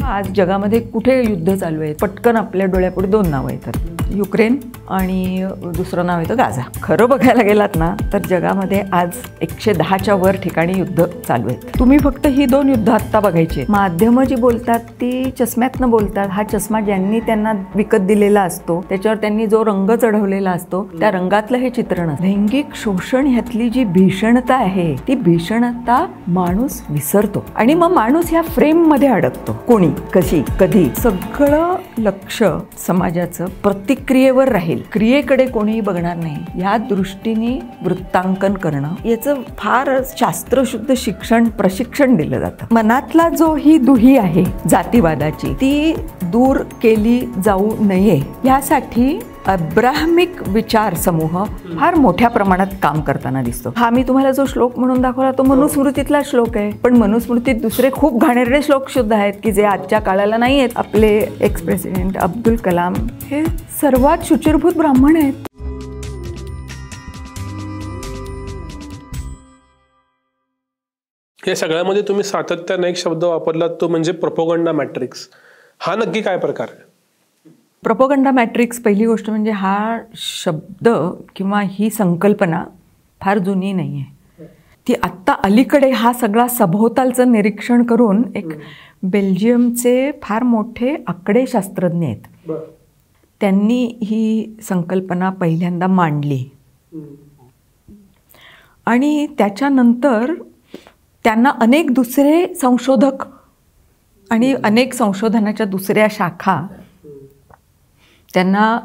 आज जगामध्ये कुठे युद्ध चालू आहे, पटकन आपल्या डोळ्यापुढे दोन नावं येतात, युक्रेन आणि दुसरं नाव येतं गाझा. खरं बघायला गेलात ना तर जगामध्ये आज 110च्या वर ठिकाणी युद्ध चालू आहेत. तुम्ही फक्त ही दोन युद्ध आत्ता बघायची. माध्यमं जी बोलतात ती चष्म्यातनं बोलतात. हा चष्मा ज्यांनी त्यांना विकत दिलेला असतो, त्याच्यावर त्यांनी जो रंग चढवलेला असतो, त्या रंगातलं हे चित्रण. लैंगिक शोषण ह्यातली जी भीषणता आहे, ती भीषणता माणूस विसरतो आणि मग माणूस ह्या फ्रेम मध्ये अडकतो. कोणी, कशी, कधी. सगळं लक्ष समाजाचं प्रतिक्रियेवर राहील, क्रियेकडे कोणीही बघणार नाही. या दृष्टीने वृत्तांकन करणं याचं फार शास्त्रशुद्ध प्रशिक्षण दिलं जातं. मनातला जो ही दुही आहे जातीवादाची, ती दूर केली जाऊ नये यासाठी अब्राहमिक विचार समूह फार मोठ्या प्रमाणात काम करताना दिसतो. हा मी तुम्हाला जो श्लोक म्हणून दाखवला तो मनुस्मृतीतला श्लोक आहे, पण मनुस्मृतीत दुसरे खूप घाणेरडे श्लोक सुद्धा आहेत की जे आजच्या काळाला नाही आहेत. आपले एक्स प्रेसिडेंट अब्दुल कलाम हे सर्वात शुचिरभूत ब्राह्मण आहेत. या सगळ्यामध्ये तुम्ही सातत्याने एक शब्द वापरलात, तो म्हणजे प्रोपोगंडा मॅट्रिक्स. हा नक्की काय प्रकार आहे? प्रोपोगंडा मॅट्रिक्स, पहिली गोष्ट म्हणजे हा शब्द किंवा ही संकल्पना फार जुनी नाही आहे. ती आत्ता अलीकडे हा सगळा सभोवतालचं निरीक्षण करून एक बेल्जियमचे फार मोठे आकडेशास्त्रज्ञ आहेत, त्यांनी ही संकल्पना पहिल्यांदा मांडली आणि त्याच्यानंतर त्यांना अनेक दुसरे संशोधक आणि अनेक संशोधनाच्या दुसऱ्या शाखा त्यांना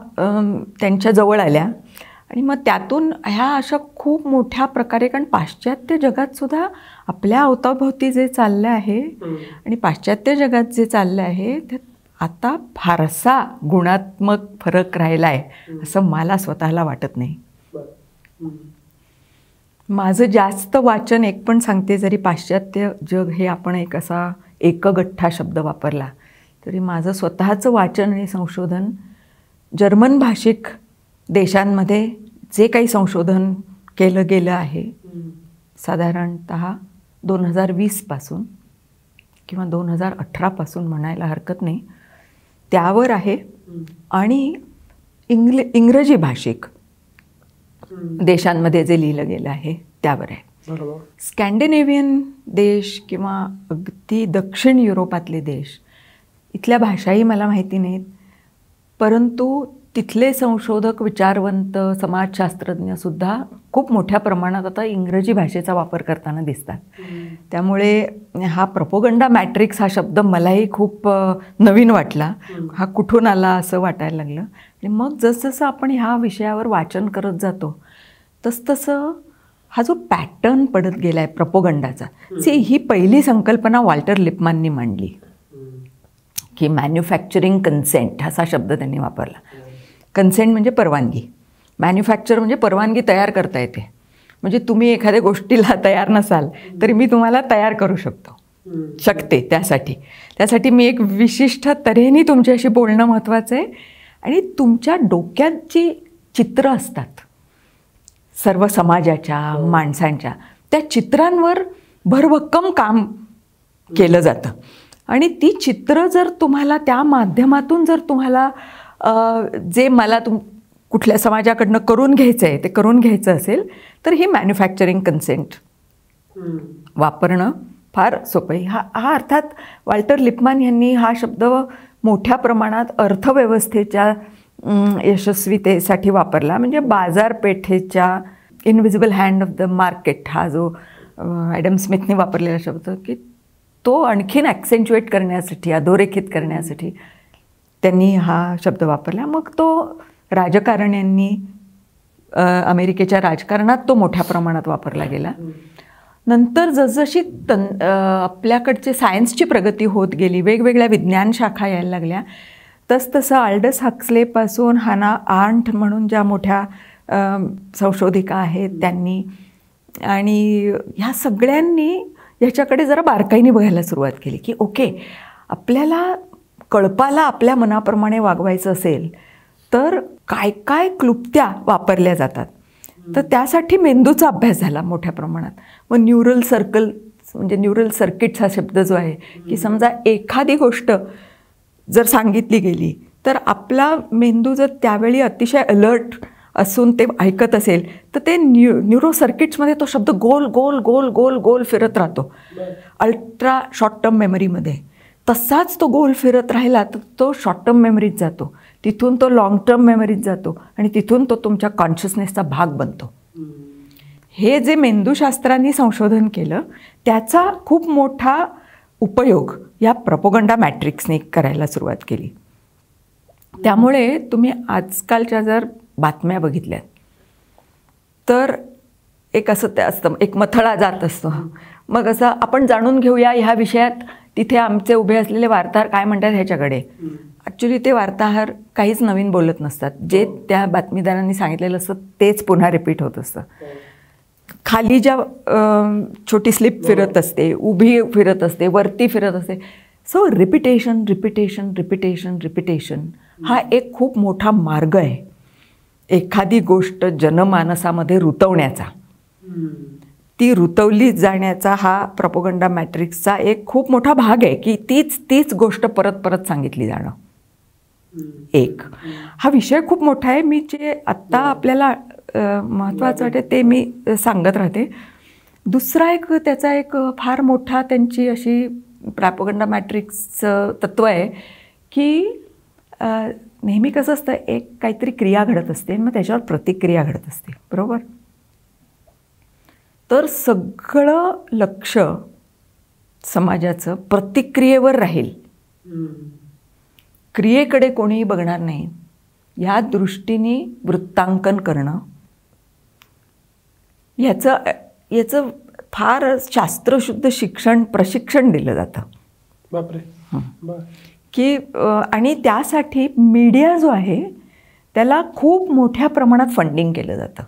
त्यांच्या जवळ आल्या आणि मग त्यातून ह्या अशा खूप मोठ्या प्रकारे, कारण पाश्चात्य जगात सुद्धा आपल्या अवताभोवती जे चाललं आहे आणि पाश्चात्य जगात जे चाललं आहे त्यात आता फारसा गुणात्मक फरक राहिला आहे असं मला स्वतःला वाटत नाही. माझं जास्त वाचन, एक पण सांगते, जरी पाश्चात्य जग हे आपण एक असा एकगठ्ठा शब्द वापरला तरी माझं स्वतःचं वाचन आणि संशोधन जर्मन भाषिक देशांमध्ये जे काही संशोधन केलं गेलं आहे साधारणतः 2020 पासून किंवा 2018 म्हणायला हरकत नाही, त्यावर आहे. आणि इंग्रजी भाषिक देशांमध्ये जे लिहिलं गेलं आहे त्यावर आहे. स्कॅन्डिनेव्हियन देश किंवा अगदी दक्षिण युरोपातले देश, इथल्या भाषाही मला माहिती नाहीत, परंतु तिथले संशोधक, विचारवंत, समाजशास्त्रज्ञसुद्धा खूप मोठ्या प्रमाणात आता इंग्रजी भाषेचा वापर करताना दिसतात. त्यामुळे हा प्रोपोगंडा मॅट्रिक्स हा शब्द मलाही खूप नवीन वाटला. हा कुठून आला असं वाटायला लागलं. आणि मग जसजसं आपण ह्या विषयावर वाचन करत जातो तसतसं हा जो पॅटर्न पडत गेला आहे प्रोपोगंडाचा. ही पहिली संकल्पना वॉल्टर लिपमॅननी मांडली की मॅन्युफॅक्चरिंग कन्सेंट असा शब्द त्यांनी वापरला. कन्सेंट म्हणजे परवानगी, मॅन्युफॅक्चर म्हणजे परवानगी तयार करता येते. म्हणजे तुम्ही एखाद्या गोष्टीला तयार नसाल तरी मी तुम्हाला तयार करू शकते. त्यासाठी मी एक विशिष्ट तऱ्हेने तुमच्याशी बोलणं महत्त्वाचं आहे. आणि तुमच्या डोक्यात जी चित्र असतात सर्व समाजाच्या, माणसांच्या, त्या चित्रांवर भरभक्कम काम केलं जातं. आणि ती चित्र जर तुम्हाला त्या माध्यमातून जर तुम्हाला जे मला कुठल्या समाजाकडनं करून घ्यायचं आहे ते करून घ्यायचं असेल तर ही मॅन्युफॅक्चरिंग कन्सेंट वापरणं फार सोपं आहे. हा अर्थात वॉल्टर लिपमॅन यांनी हा शब्द मोठ्या प्रमाणात अर्थव्यवस्थेच्या यशस्वीतेसाठी वापरला. म्हणजे बाजारपेठेच्या invisible hand of the market हा जो ॲडम स्मिथने वापरलेला शब्द, की तो आणखीन ॲक्सेंच्युएट करण्यासाठी, अधोरेखित करण्यासाठी त्यांनी हा शब्द वापरला. मग तो राजकारण्यांनी, अमेरिकेच्या राजकारणात तो मोठ्या प्रमाणात वापरला गेला. नंतर जसजशी आपल्याकडचे सायन्सची प्रगती होत गेली, वेगवेगळ्या विज्ञान शाखा यायला लागल्या, तसतसं आल्डस हक्सलेपासून हाना आर्ंट म्हणून ज्या मोठ्या संशोधिका आहेत त्यांनी, आणि ह्या सगळ्यांनी ह्याच्याकडे जरा बारकाईने बघायला सुरुवात केली की ओके, आपल्याला कळपाला आपल्या मनाप्रमाणे वागवायचं असेल तर काय काय क्लुप्त्या वापरल्या जातात. तर त्यासाठी मेंदूचा अभ्यास झाला मोठ्या प्रमाणात. मग न्यूरल सर्कल म्हणजे न्यूरल सर्किट्स हा शब्द जो आहे की समजा एखादी गोष्ट जर सांगितली गेली तर आपला मेंदू जर त्यावेळी अतिशय अलर्ट असून ते ऐकत असेल तर ते न्यूरो सर्किट्समध्ये तो शब्द गोल गोल गोल गोल गोल फिरत राहतो अल्ट्रा शॉर्ट टर्म मेमरीमध्ये. तसाच तो गोल फिरत राहिला तर तो शॉर्ट टर्म मेमरीत जातो, तिथून तो लॉंग टर्म मेमरीत जातो आणि तिथून तो तुमच्या कॉन्शियसनेसचा भाग बनतो. हे जे मेंदूशास्त्रांनी संशोधन केलं त्याचा खूप मोठा उपयोग या प्रोपगंडा मॅट्रिक्सने करायला सुरुवात केली. त्यामुळे तुम्ही आजकालच्या जर बातम्या बघितल्यात तर एक असं ते असतं, एक मथळा जात असतो, मग असं आपण जाणून घेऊया ह्या विषयात, तिथे आमचे उभे असलेले वार्ताहर काय म्हणतात ह्याच्याकडे. ॲक्च्युली ते वार्ताहर काहीच नवीन बोलत नसतात, जे त्या बातमीदारांनी सांगितलेलं असतं तेच पुन्हा रिपीट होत असतं. खाली ज्या छोटी स्लिप फिरत असते, उभी फिरत असते, वरती फिरत असते. So repetition repetition repetition repetition हा एक खूप मोठा मार्ग आहे एखादी गोष्ट जनमानसामध्ये रुतवण्याचा. ती रुतवली जाण्याचा हा प्रोपगंडा मॅट्रिक्सचा एक खूप मोठा भाग आहे की तीच गोष्ट परत परत सांगितली जाणं. एक हा विषय खूप मोठा आहे. मी जे आत्ता आपल्याला महत्त्वाचं वाटते ते मी सांगत राहते. दुसरा एक त्याचा एक फार मोठा त्यांची अशी प्रोपगंडा मॅट्रिक्सचं तत्त्व आहे की नेहमी कसं असतं, एक काहीतरी क्रिया घडत असते मग त्याच्यावर प्रतिक्रिया घडत असते, बरोबर. तर सगळं लक्ष समाजाचं प्रतिक्रियेवर राहील, क्रियेकडे कोणीही बघणार नाही. ह्या दृष्टीने वृत्तांकन करणं याचं फार शास्त्रशुद्ध प्रशिक्षण दिलं जातं. बापरे. की आणि त्यासाठी मीडिया जो आहे त्याला खूप मोठ्या प्रमाणात फंडिंग केलं जातं,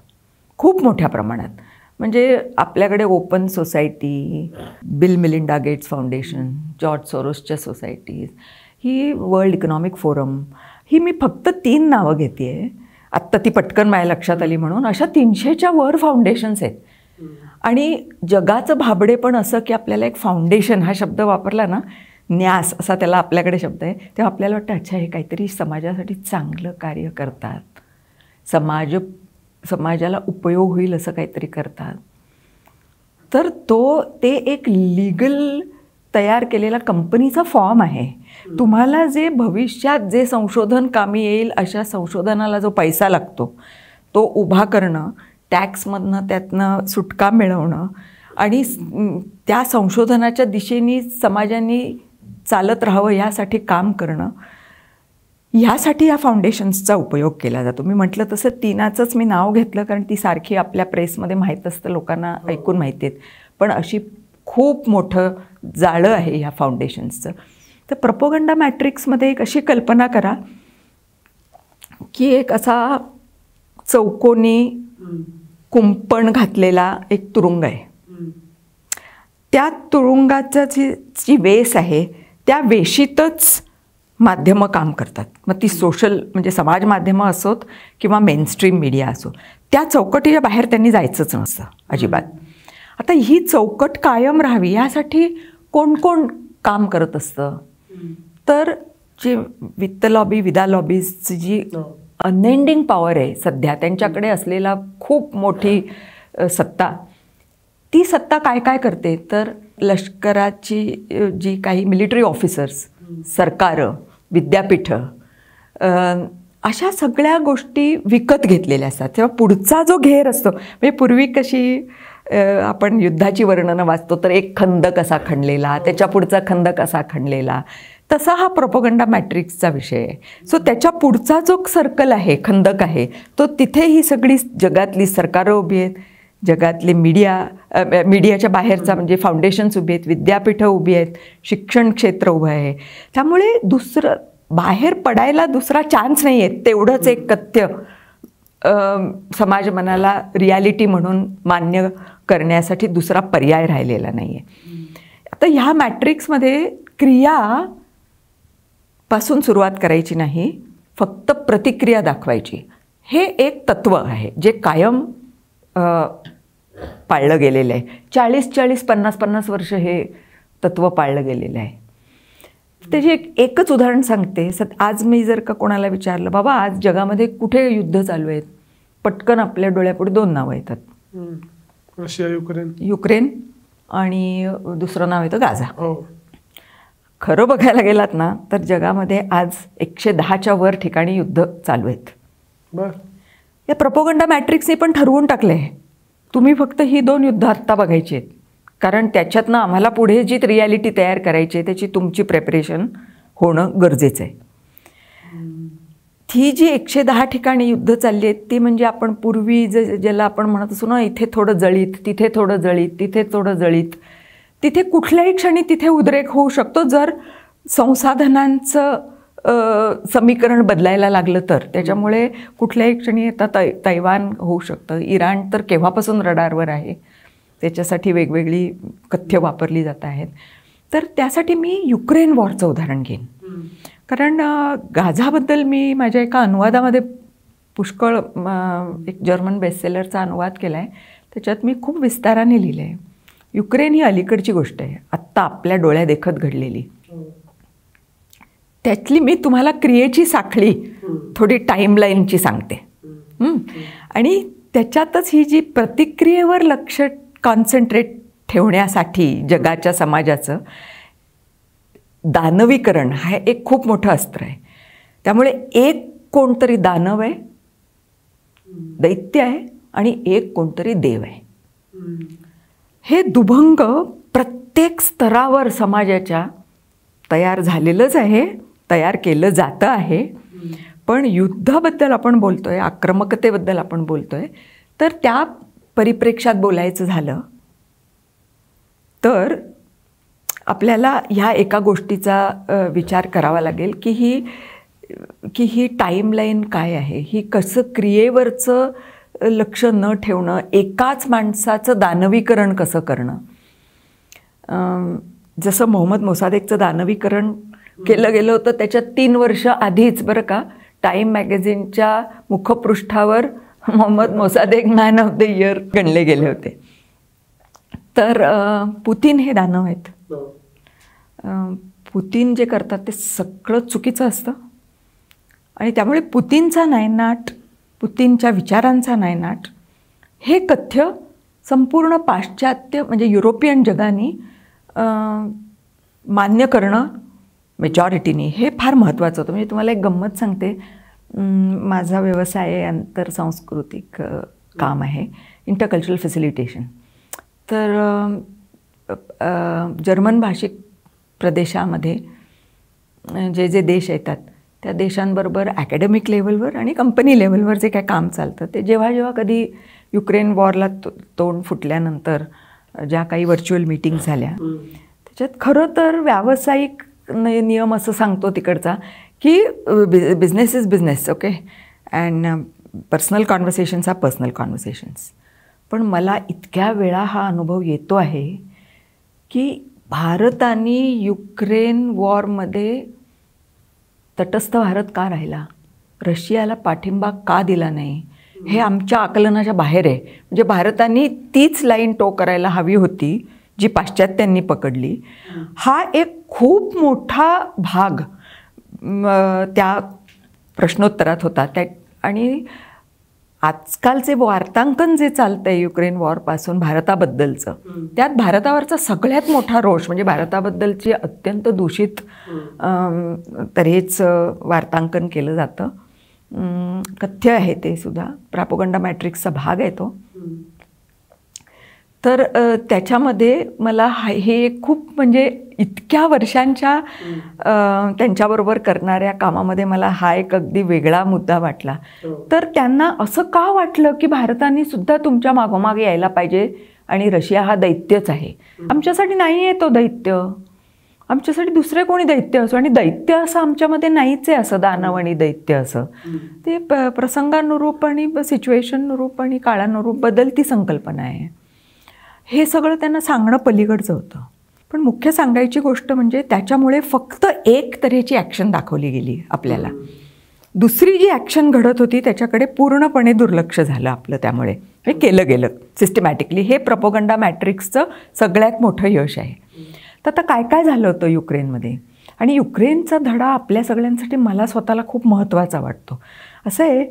खूप मोठ्या प्रमाणात. म्हणजे आपल्याकडे open society, Bill Melinda Gates foundation, George सोरोसच्या सोसायटीज, ही वर्ल्ड इकॉनॉमिक फोरम, ही मी फक्त 3 नावं घेते आहे आत्ता, ती पटकन माझ्या लक्षात आली म्हणून. अशा 300च्या वर फाउंडेशन्स आहेत. आणि जगाचं भाबडे पण असं की आपल्याला एक फाउंडेशन हा शब्द वापरला ना, न्यास असा त्याला आपल्याकडे शब्द आहे, तेव्हा आपल्याला वाटतं अच्छा हे काहीतरी समाजासाठी चांगलं कार्य करतात, समाजाला उपयोग होईल असं काहीतरी करतात. तर ते एक लीगल तयार केलेला कंपनीचा फॉर्म आहे. तुम्हाला जे भविष्यात जे संशोधन कामी येईल अशा संशोधनाला जो पैसा लागतो तो उभा करणं, टॅक्समधनं त्यातनं सुटका मिळवणं आणि त्या संशोधनाच्या दिशेने समाजाने चालत राहावं यासाठी काम करणं, ह्यासाठी या फाउंडेशन्सचा उपयोग केला जातो. मी म्हटलं तसं टीनाचंच मी नाव घेतलं कारण ती सारखी आपल्या प्रेसमध्ये माहीत असतं, लोकांना ऐकून माहिती आहेत. पण अशी खूप मोठं जाळं आहे ह्या फाउंडेशन्सचं. तर प्रोपगंडा मॅट्रिक्समध्ये एक अशी कल्पना करा की एक असा चौकोनी कुंपण घातलेला एक तुरुंग आहे. त्या तुरुंगाचं जी वेस आहे त्या वेशीतच माध्यमं काम करतात. मग ती सोशल म्हणजे समाज माध्यमं असोत किंवा मेनस्ट्रीम मीडिया असो, त्या चौकटीच्या बाहेर त्यांनी जायचंच नसतं अजिबात. आता ही चौकट कायम राहावी यासाठी कोण कोण काम करत असतं, तर जे वित्त लॉबी, विदा लॉबीजची जी अनएंडिंग पॉवर आहे सध्या त्यांच्याकडे असलेला खूप मोठी सत्ता, ती सत्ता काय काय करते तर लष्कराची जी काही मिलिटरी ऑफिसर्स, सरकारं, विद्यापीठं, अशा सगळ्या गोष्टी विकत घेतलेल्या असतात. तेव्हा पुढचा जो घेर असतो, म्हणजे पूर्वी कशी आपण युद्धाची वर्णनं वाचतो तर एक खंद कसा खणलेला, त्याच्या पुढचा खंद कसा खणलेला, तसा हा प्रोपगंडा मॅट्रिक्सचा विषय आहे. सो त्याच्या पुढचा जो सर्कल आहे, खंदक आहे, तो तिथे ही सगळी जगातली सरकारं उभी आहेत, जगातले मीडियाच्या बाहेरचा म्हणजे फाउंडेशन्स उभी आहेत, विद्यापीठं उभी आहेत, शिक्षण क्षेत्र उभं आहे. त्यामुळे दुसरं बाहेर पडायला दुसरा चान्स नाही आहे. तेवढंच एक कथ्य समाज मनाला रियालिटी म्हणून मान्य करण्यासाठी दुसरा पर्याय राहिलेला नाही आहे. आता ह्या मॅट्रिक्समध्ये क्रियापासून सुरुवात करायची नाही, फक्त प्रतिक्रिया दाखवायची. हे एक तत्त्व आहे जे कायम पाळलं गेलेलं आहे. 40-40, 50-50 वर्ष हे तत्त्व पाळलं गेलेलं आहे. त्याची एकच उदाहरण सांगते. आज मी जर का कोणाला विचारलं, बाबा आज जगामध्ये कुठे युद्ध चालू आहेत, पटकन आपल्या डोळ्यापुढे 2 नावं येतात. रशिया, युक्रेन आणि दुसरं नाव येतं गाझा. खरं बघायला गेलात ना तर जगामध्ये आज 110च्या वर ठिकाणी युद्ध चालू आहेत. या प्रोपगंडा मॅट्रिक्सने पण ठरवून टाकलं आहे, तुम्ही फक्त ही 2 युद्ध आत्ता बघायची आहेत, कारण त्याच्यातनं आम्हाला पुढे जी रियालिटी तयार करायची आहे त्याची तुमची प्रेपरेशन होणं गरजेचं आहे. ही जी 110 ठिकाणी युद्ध चालली आहेत ती म्हणजे आपण पूर्वी ज्याला आपण म्हणत असू ना, इथे थोडं जळीत, तिथे थोडं जळीत, तिथे थोडं जळीत, तिथे कुठल्याही क्षणी तिथे उद्रेक होऊ शकतो जर संसाधनांचं समीकरण बदलायला लागलं तर. त्याच्यामुळे कुठल्याही क्षणी आता तैवान होऊ शकतं. इराण तर केव्हापासून रडारवर आहे, त्याच्यासाठी वेगवेगळी कथ्य वापरली जात आहेत. तर त्यासाठी मी युक्रेन वॉरचं उदाहरण घेईन, कारण गाझाबद्दल मी माझ्या एका अनुवादामध्ये पुष्कळ एक जर्मन बेस्टसेलरचा अनुवाद केला आहे, त्याच्यात मी खूप विस्ताराने लिहिलं आहे. युक्रेन ही अलीकडची गोष्ट आहे, आत्ता आपल्या डोळ्यादेखत घडलेली. त्यातली मी तुम्हाला क्रियेची साखळी थोडी टाईमलाईनची सांगते. आणि त्याच्यातच ही जी प्रतिक्रियेवर लक्ष कॉन्सन्ट्रेट ठेवण्यासाठी जगाच्या समाजाचं दानवीकरण हा एक खूप मोठं अस्त्र आहे. त्यामुळे एक कोणतरी दानव आहे, दैत्य आहे, आणि एक कोणतरी देव आहे. हे दुभंग प्रत्येक स्तरावर समाजाच्या तयार झालेलंच आहे, तयार केलं जातं आहे. पण युद्धाबद्दल आपण बोलतोय, आक्रमकतेबद्दल आपण बोलतोय, तर त्या परिप्रेक्ष्यात बोलायचं झालं तर आपल्याला ह्या एका गोष्टीचा विचार करावा लागेल की ही टाईमलाईन काय आहे, ही कसं क्रियेवरचं लक्ष न ठेवणं, एकाच माणसाचं दानवीकरण कसं करणं. जसं मोहम्मद मोसादेकचं दानवीकरण केलं गेलं होतं त्याच्यात 3 वर्ष आधीच बरं का टाईम मॅगझिनच्या मुखपृष्ठावर Mohammad Mosaddegh man of the year गणले गेले होते. तर पुतीन हे दानव आहेत. पुतीन जे करतात ते सगळं चुकीचं असतं आणि त्यामुळे पुतीनचा नायनाट, पुतीनच्या विचारांचा नायनाट हे कथ्य संपूर्ण पाश्चात्य म्हणजे युरोपियन जगाने मान्य करणं मेजॉरिटीनी हे फार महत्त्वाचं होतं. म्हणजे तुम्हाला एक गंमत सांगते, माझा व्यवसाय आहे आंतरसांस्कृतिक काम आहे, इंटरकल्चरल फॅसिलिटेशन. तर जर्मन भाषिक प्रदेशामध्ये जे जे देश येतात त्या देशांबरोबर ॲकॅडमिक लेवलवर आणि कंपनी लेवलवर जे काय काम चालतं ते जेव्हा कधी युक्रेन वॉरला तोंड फुटल्यानंतर ज्या काही व्हर्च्युअल मीटिंग्स झाल्या त्याच्यात खरं तर व्यावसायिक नियम असं सांगतो तिकडचा की business is business, okay, and personal conversations are personal conversations. पण मला इतक्या वेळा हा अनुभव येतो आहे की भारताने युक्रेन वॉरमध्ये तटस्थ भारत का राहिला, रशियाला पाठिंबा का दिला नाही, हे आमच्या आकलनाच्या बाहेर आहे. म्हणजे भारताने तीच लाईन टो करायला हवी होती जी पाश्चात्यांनी पकडली. हा एक खूप मोठा भाग त्या प्रश्नोत्तरात होता. आणि आजकालचे वार्तांकन जे चालतं आहे युक्रेन वॉरपासून भारताबद्दलचं, त्यात भारतावरचा सगळ्यात मोठा रोष म्हणजे भारताबद्दलची अत्यंत दूषित तऱ्हेच वार्तांकन केलं जातं. कथ्य आहे ते सुद्धा, प्रोपगंडा मॅट्रिक्सचा भाग आहे तो. तर त्याच्यामध्ये मला हे खूप म्हणजे इतक्या वर्षांच्या त्यांच्याबरोबर करणाऱ्या कामामध्ये मला हा एक अगदी वेगळा मुद्दा वाटला. तर त्यांना असं का वाटलं की भारताने सुद्धा तुमच्या मागोमागे यायला पाहिजे आणि रशिया हा दैत्यच आहे. आमच्यासाठी नाही आहे तो दैत्य, आमच्यासाठी दुसरे कोणी दैत्य असो, आणि दैत्य असं आमच्यामध्ये नाहीच आहे असं दानव आणि दैत्य असं. ते प्रसंगानुरूप आणि सिच्युएशननुरूप आणि काळानुरूप बदलती संकल्पना आहे. हे सगळं त्यांना सांगणं पलीकडचं होतं. पण मुख्य सांगायची गोष्ट म्हणजे त्याच्यामुळे फक्त एक तऱ्हेची ॲक्शन दाखवली गेली आपल्याला, दुसरी जी ॲक्शन घडत होती त्याच्याकडे पूर्णपणे दुर्लक्ष झालं आपलं. त्यामुळे हे केलं गेलं सिस्टमॅटिकली. हे प्रोपगंडा मॅट्रिक्सचं सगळ्यात मोठं यश आहे. तर आता काय काय झालं होतं युक्रेनमध्ये, आणि युक्रेनचा धडा आपल्या सगळ्यांसाठी मला स्वतःला खूप महत्त्वाचा वाटतो. असं आहे,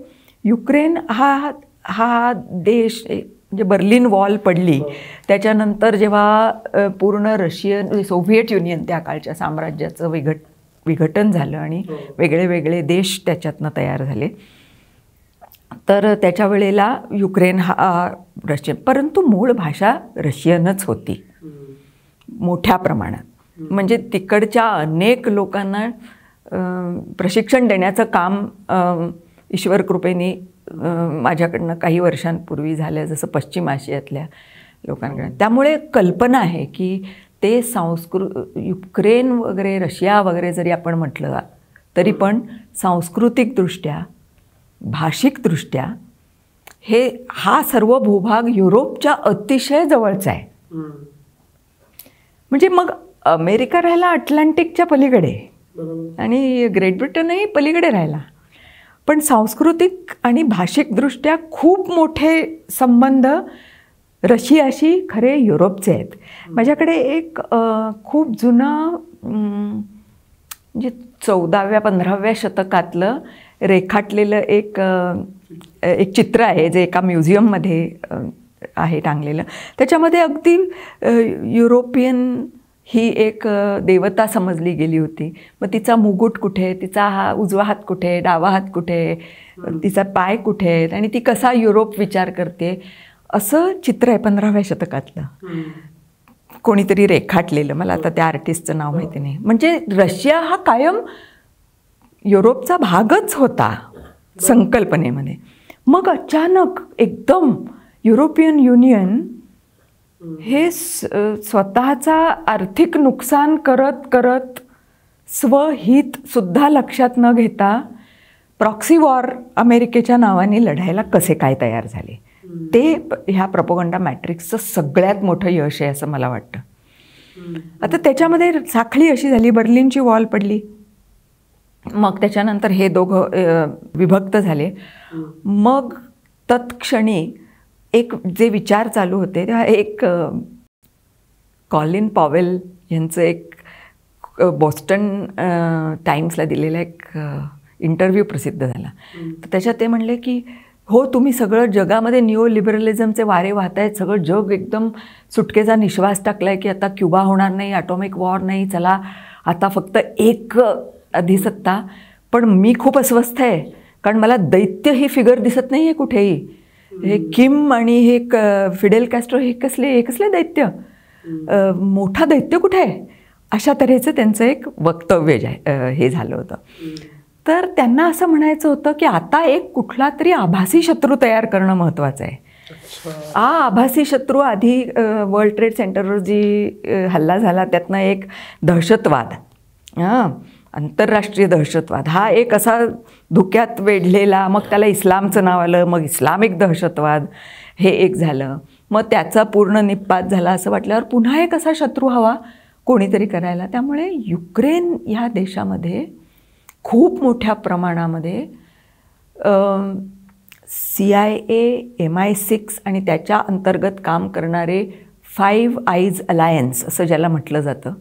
युक्रेन हा देश म्हणजे बर्लिन वॉल पडली त्याच्यानंतर जेव्हा पूर्ण रशियन सोव्हिएट युनियन त्या काळच्या साम्राज्याचं विघटन झालं आणि वेगळे वेगळे देश त्याच्यातनं तयार झाले, तर त्याच्या वेळेला युक्रेन हा रशियन, परंतु मूळ भाषा रशियनच होती मोठ्या प्रमाणात. म्हणजे तिकडच्या अनेक लोकांना प्रशिक्षण देण्याचं काम ईश्वर कृपेने माझ्याकडनं काही वर्षांपूर्वी झालं, जसं पश्चिम आशियातल्या लोकांकडे. त्यामुळे कल्पना आहे की ते युक्रेन वगैरे रशिया वगैरे जरी आपण म्हटलं तरी पण सांस्कृतिकदृष्ट्या भाषिकदृष्ट्या हा सर्व भूभाग युरोपच्या अतिशय जवळचा आहे. म्हणजे मग अमेरिका राहिला अटलांटिकच्या पलीकडे आणि ग्रेट ब्रिटनही पलीकडे राहिला, पण सांस्कृतिक आणि भाषिकदृष्ट्या खूप मोठे संबंध रशियाशी खरे युरोपचे आहेत. माझ्याकडे एक खूप जुनं म्हणजे 14व्या-15व्या शतकातलं रेखाटलेलं एक चित्र आहे जे एका म्युझियममध्ये आहे टांगलेलं. त्याच्यामध्ये अगदी युरोपियन ही एक देवता समजली गेली होती. मग तिचा मुकुट कुठे, तिचा उजवा हात कुठे, डावा हात कुठे, तिचा पाय कुठे आहेत आणि ती कसा युरोप विचार करते, असं चित्र आहे 15व्या शतकातलं. कोणीतरी रेखाटलेलं, मला आता त्या आर्टिस्टचं नाव माहिती नाही. म्हणजे रशिया हा कायम युरोपचा भागच होता संकल्पनेमध्ये. मग अचानक एकदम युरोपियन युनियन हे स्वतःचा आर्थिक नुकसान करत करत स्वहितसुद्धा लक्षात न घेता प्रॉक्सी वॉर अमेरिकेच्या नावाने लढायला कसे काय तयार झाले, ते ह्या प्रोपगंडा मॅट्रिक्सचं सगळ्यात मोठं यश आहे असं मला वाटतं. आता त्याच्यामध्ये साखळी अशी झाली, बर्लिनची वॉल पडली, मग त्याच्यानंतर हे दोघं विभक्त झाले. मग तत्क्षणी एक जे विचार चालू होते, तेव्हा एक कॉलिन पॉवेल यांचं एक बॉस्टन टाइम्सला दिलेला एक इंटरव्ह्यू प्रसिद्ध झाला. तर त्याच्यात ते म्हणले की हो, तुम्ही सगळं जगामध्ये न्यू लिबरलिझमचे वारे वाहत आहेत, सगळं जग एकदम सुटकेचा निश्वास टाकला आहे की आता क्युबा होणार नाही, ॲटॉमिक वॉर नाही, चला आता फक्त एक अधिसत्ता. पण मी खूप अस्वस्थ आहे, कारण मला दैत्य ही फिगर दिसत नाही आहे कुठेही. हे किम आणि हे फिडेल कॅस्ट्रो हे कसले दैत्य, मोठा दैत्य कुठे आहे, अशा तऱ्हेचं त्यांचं एक वक्तव्य हे झालं होतं. तर त्यांना असं म्हणायचं होतं की आता एक कुठला तरी आभासी शत्रू तयार करणं महत्त्वाचं आहे. आभासी शत्रू आधी वर्ल्ड ट्रेड सेंटरवर जी हल्ला झाला त्यातनं एक दहशतवाद, आंतरराष्ट्रीय दहशतवाद हा एक असा धुक्यात वेढलेला, मग त्याला इस्लामचं नाव आलं, मग इस्लामिक दहशतवाद हे एक झालं. मग त्याचा पूर्ण निपात झाला. असं वाटल्यावर पुन्हा एक असा शत्रू हवा कोणीतरी करायला. त्यामुळे युक्रेन ह्या देशामध्ये खूप मोठ्या प्रमाणामध्ये CIA, MI6 आणि त्याच्या अंतर्गत काम करणारे 5 आईज अलायन्स असं ज्याला म्हटलं जातं,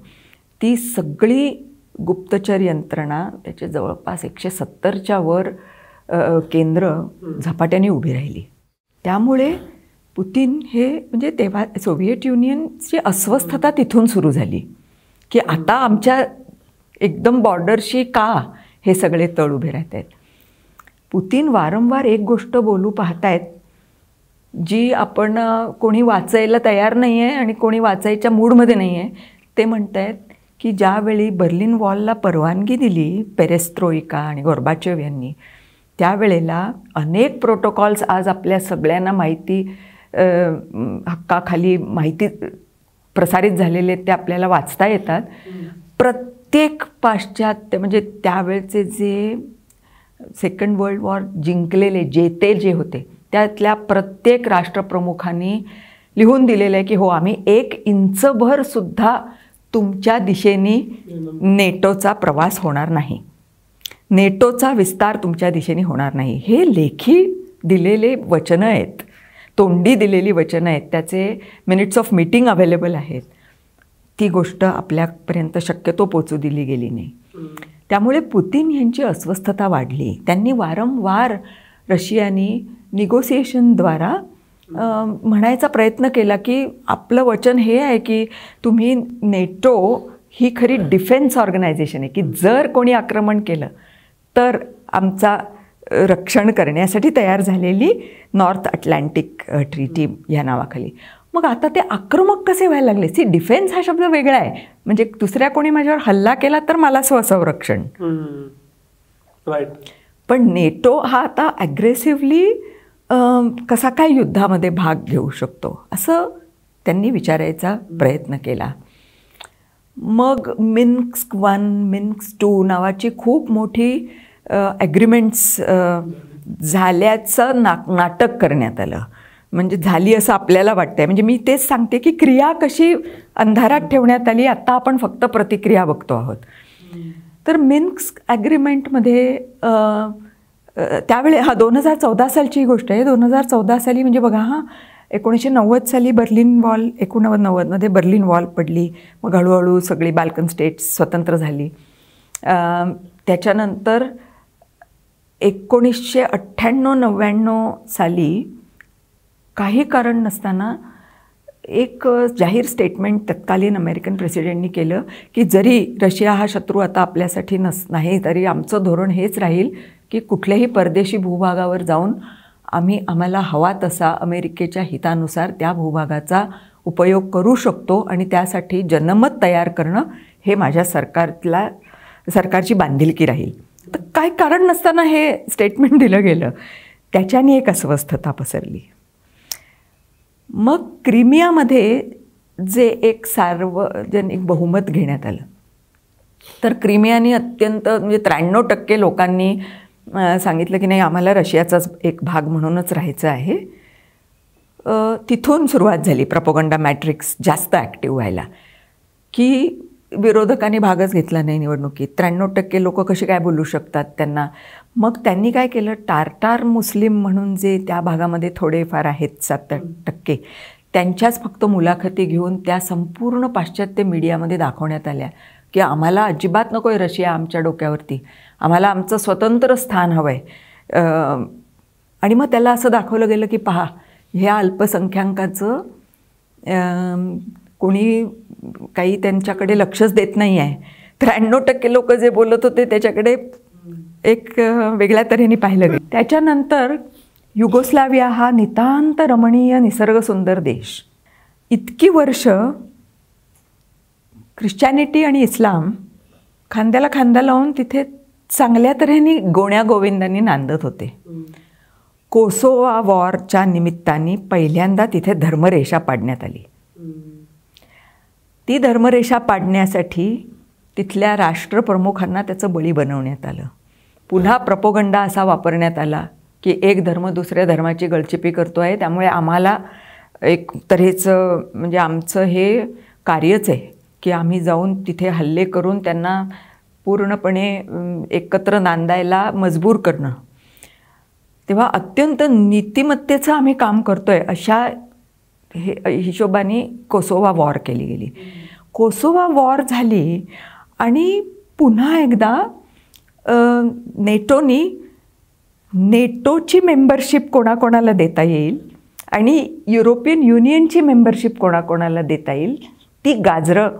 ती सगळी गुप्तचर यंत्रणा, त्याचे जवळपास 170च्या वर केंद्र झपाट्याने उभी राहिली. त्यामुळे पुतीन हे म्हणजे तेव्हा सोव्हिएट युनियनची अस्वस्थता तिथून सुरू झाली की आता आमच्या एकदम बॉर्डरशी का हे सगळे तळ उभे राहत आहेत. पुतीन वारंवार एक गोष्ट बोलू पाहतायत जी आपण कोणी वाचायला तयार नाही आहे आणि कोणी वाचायच्या मूडमध्ये नाही आहे. ते म्हणत आहेत की ज्यावेळी बर्लिन वॉलला परवानगी दिली पेरेस्ट्रोइका आणि गोर्बाचेव यांनी, त्यावेळेला अनेक प्रोटोकॉल्स आज आपल्या सगळ्यांना माहिती हक्काखाली माहिती प्रसारित झालेले ते आपल्याला वाचता येतात. प्रत्येक पाश्चात्य म्हणजे त्यावेळचे जे सेकंड वर्ल्ड वॉर जिंकलेले जेते जे होते त्यातल्या प्रत्येक राष्ट्रप्रमुखांनी लिहून दिलेलं आहे की हो, आम्ही 1 इंचभरसुद्धा तुमच्या दिशेने नेटोचा प्रवास होणार नाही, नेटोचा विस्तार तुमच्या दिशेने होणार नाही. हे लेखी दिलेले वचनं आहेत. तोंडी दिलेली वचनं आहेत, त्याचे मिनिट्स ऑफ मीटिंग अवेलेबल आहेत, ती गोष्ट आपल्यापर्यंत शक्यतो पोचू दिली गेली नाही. त्यामुळे पुतिन यांची अस्वस्थता वाढली. त्यांनी वारंवार रशियानी निगोसिएशनद्वारा म्हणायचा प्रयत्न केला की आपलं वचन हे आहे की तुम्ही नेटो ही खरी डिफेन्स ऑर्गनायझेशन आहे की जर कोणी आक्रमण केलं तर आमचा रक्षण करण्यासाठी तयार झालेली नॉर्थ अटलांटिक ट्रीटी ह्या नावाखाली. मग आता ते आक्रमक कसे व्हायला लागले? सी, डिफेन्स हा शब्द वेगळा आहे, म्हणजे दुसऱ्या कोणी माझ्यावर हल्ला केला तर मला स्वसंरक्षण. पण नेटो हा आता ॲग्रेसिव्हली कसा काय युद्धामध्ये भाग घेऊ शकतो असं त्यांनी विचारायचा प्रयत्न केला. मग मिन्स्क 1, मिन्स्क 2 नावाची खूप मोठी ॲग्रीमेंट्स झाल्याचं नाटक करण्यात आलं. म्हणजे झाली असं आपल्याला वाटतंय. म्हणजे मी तेच सांगते की क्रिया कशी अंधारात ठेवण्यात आली, आत्ता आपण फक्त प्रतिक्रिया बघतो आहोत. तर मिन्स्क ॲग्रीमेंटमध्ये त्यावेळी 2014 सालची गोष्ट आहे. 2014 साली म्हणजे बघा 1990 साली बर्लिन वॉल, 1990मध्ये बर्लिन वॉल पडली. मग हळूहळू सगळी बाल्कन स्टेट्स स्वतंत्र झाली. त्याच्यानंतर 1998-99 साली काही कारण नसताना एक जाहीर स्टेटमेंट तत्कालीन अमेरिकन प्रेसिडेंटनी केलं की जरी रशिया हा शत्रू आता आपल्यासाठी नाही तरी आमचं धोरण हेच राहील की कुठल्याही परदेशी भूभागावर जाऊन आम्हाला हवा तसा अमेरिकेच्या हितानुसार त्या भूभागाचा उपयोग करू शकतो आणि त्यासाठी जनमत तयार करणं हे माझ्या सरकारची बांधिलकी राहील. तर काय कारण नसताना हे स्टेटमेंट दिलं गेलं, त्याच्याने एक अस्वस्थता पसरली. मग क्रिमियामध्ये जे एक सार्वजनिक बहुमत घेण्यात आलं, तर क्रिमियाने अत्यंत म्हणजे 93% लोकांनी सांगितलं की नाही आम्हाला रशियाचाच एक भाग म्हणूनच राहायचं आहे. तिथून सुरुवात झाली प्रोपगंडा मॅट्रिक्स जास्त ॲक्टिव्ह व्हायला की विरोधकांनी भागच घेतला नाही निवडणुकीत. 93% लोक कसे काय बोलू शकतात त्यांना. मग त्यांनी काय केलं, टार्टार मुस्लिम म्हणून जे त्या भागामध्ये थोडेफार आहेत 7% त्यांच्याच फक्त मुलाखती घेऊन त्या संपूर्ण पाश्चात्य मीडियामध्ये दाखवण्यात आल्या की आम्हाला अजिबात नको आहे रशिया आमच्या डोक्यावरती, आम्हाला आमचं स्वतंत्र स्थान हवं आहे. आणि मग त्याला असं दाखवलं गेलं की पहा ह्या अल्पसंख्याकांचं कोणी काही त्यांच्याकडे लक्षच देत नाही आहे. 93% लोक जे बोलत होते त्याच्याकडे एक वेगळ्या तऱ्हेने पाहिलं गेलं. त्याच्यानंतर युगोस्लाविया हा नितांत रमणीय निसर्गसुंदर देश, इतकी वर्ष ख्रिश्चॅनिटी आणि इस्लाम खांद्याला खांदा लावून तिथे चांगल्या तऱ्हेने गोण्या गोविंदांनी नांदत होते. कोसोवा वॉरच्या निमित्ताने पहिल्यांदा तिथे धर्मरेषा पाडण्यात आली. ती धर्मरेषा पाडण्यासाठी तिथल्या राष्ट्रप्रमुखांना त्याचं बळी बनवण्यात आलं. पुन्हा प्रोपगंडा असा वापरण्यात आला की एक धर्म दुसऱ्या धर्माची गळचिपी करतो आहे, त्यामुळे आम्हाला एक तऱ्हेचं म्हणजे आमचं हे कार्यच आहे की आम्ही जाऊन तिथे हल्ले करून त्यांना पूर्णपणे एकत्र नांदायला मजबूर करणं. तेव्हा अत्यंत नीतिमत्तेचं आम्ही काम करतो आहे अशा हिशोबाने कोसोवा वॉर केली गेली. कोसोवा वॉर झाली आणि पुन्हा एकदा नेटोची मेंबरशिप कोणाकोणाला देता येईल आणि युरोपियन युनियनची मेंबरशिप कोणाकोणाला देता येईल ती गाजरं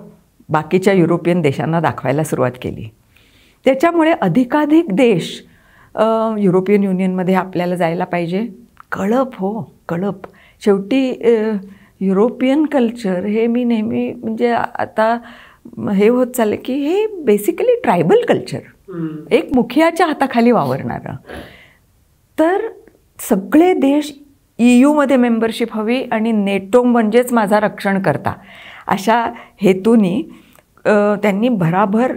बाकीच्या युरोपियन देशांना दाखवायला सुरुवात केली. त्याच्यामुळे अधिकाधिक देश युरोपियन युनियनमध्ये आपल्याला जायला पाहिजे. कळप शेवटी युरोपियन कल्चर हे मी नेहमी म्हणजे आता हे होत चाललं की हे बेसिकली ट्रायबल कल्चर, एक मुखियाच्या हाताखाली वावरणारं. तर सगळे देश EUमध्ये मेंबरशिप हवी आणि नेटो म्हणजेच माझा रक्षणकर्ता अशा हेतूनी त्यांनी भराभर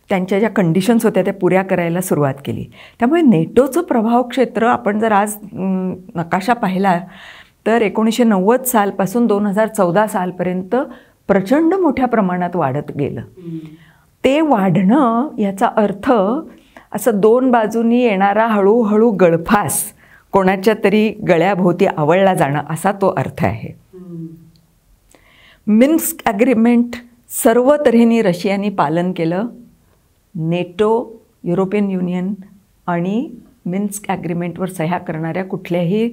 त्यांच्या ज्या कंडिशन्स होत्या त्या पुऱ्या करायला सुरुवात केली. त्यामुळे नेटोचं प्रभाव क्षेत्र आपण जर आज नकाशा पाहिला तर 1990 सालपासून 2014 सालपर्यंत प्रचंड मोठ्या प्रमाणात वाढत गेलं. ते वाढणं याचा अर्थ असं दोन बाजूंनी येणारा हळूहळू गळफास कोणाच्या तरी गळ्याभोवती आवळला जाणं असा तो अर्थ आहे. मिन्स्क ॲग्रीमेंट सर्व तऱ्हेने रशियाने पालन केलं. नेटो, युरोपियन युनियन आणि मिन्स्क ॲग्रीमेंटवर सह्या करणाऱ्या कुठल्याही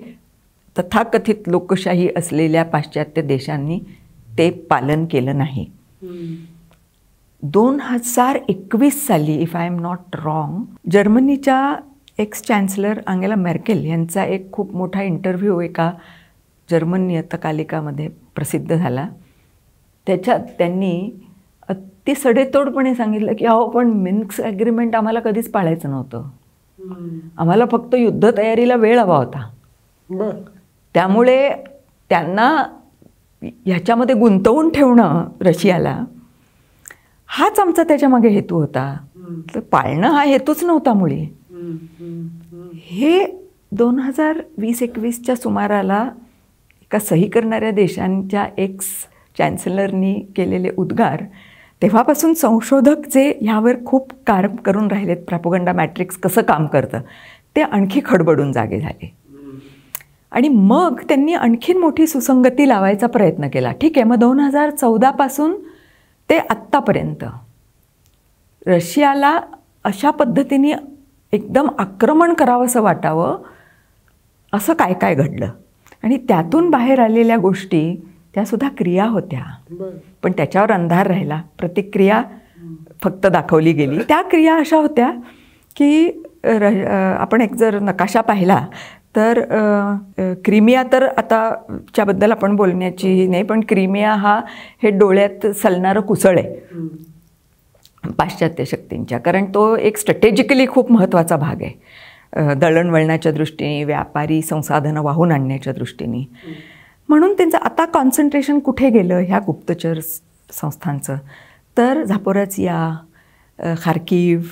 तथाकथित लोकशाही असलेल्या पाश्चात्य देशांनी ते पालन केलं नाही. 2021 साली if I am not wrong, जर्मनीच्या एक्स चान्सलर अंगेला मेर्केल यांचा एक खूप मोठा इंटरव्ह्यू एका जर्मन नियतकालिकामध्ये प्रसिद्ध झाला. त्याच्यात त्यांनी अति सडेतोडपणे सांगितलं की अहो पण मिन्स्क ॲग्रीमेंट आम्हाला कधीच पाळायचं नव्हतं, आम्हाला फक्त युद्ध तयारीला वेळ हवा होता. त्यामुळे त्यांना ह्याच्यामध्ये गुंतवून ठेवणं रशियाला हाच आमचा त्याच्यामागे हेतू होता, तर पाळणं हा हेतूच नव्हता मुळी. हे 2020-21च्या सुमाराला एका सही करणाऱ्या देशांच्या एक्स चॅन्सलरनी केलेले उद्गार, तेव्हापासून संशोधक जे ह्यावर खूप काम करून राहिलेत, प्रोपगंडा मॅट्रिक्स कसं काम करतं ते आणखी खडबडून जागे झाले. आणि मग त्यांनी आणखीन मोठी सुसंगती लावायचा प्रयत्न केला. ठीक आहे, मग 2014 ते आत्तापर्यंत रशियाला अशा पद्धतीने एकदम आक्रमण करावंसं वाटावं असं काय काय घडलं, आणि त्यातून बाहेर आलेल्या गोष्टी त्यासुद्धा क्रिया होत्या, पण त्याच्यावर अंधार राहिला. प्रतिक्रिया फक्त दाखवली गेली. त्या क्रिया अशा होत्या की आपण एक जर नकाशा पाहिला तर क्रिमिया तर आताच्याबद्दल आपण बोलण्याची नाही, पण क्रिमिया हे डोळ्यात सलणारं कुसळ आहे पाश्चात्य शक्तींच्या, कारण तो एक स्ट्रॅटेजिकली खूप महत्त्वाचा भाग आहे दळणवळणाच्या दृष्टीने, व्यापारी संसाधनं वाहून आणण्याच्या दृष्टीने. म्हणून त्यांचं आता कॉन्सन्ट्रेशन कुठे गेलं ह्या गुप्तचर संस्थांचं, तर झापोराझिया, खार्किव्ह,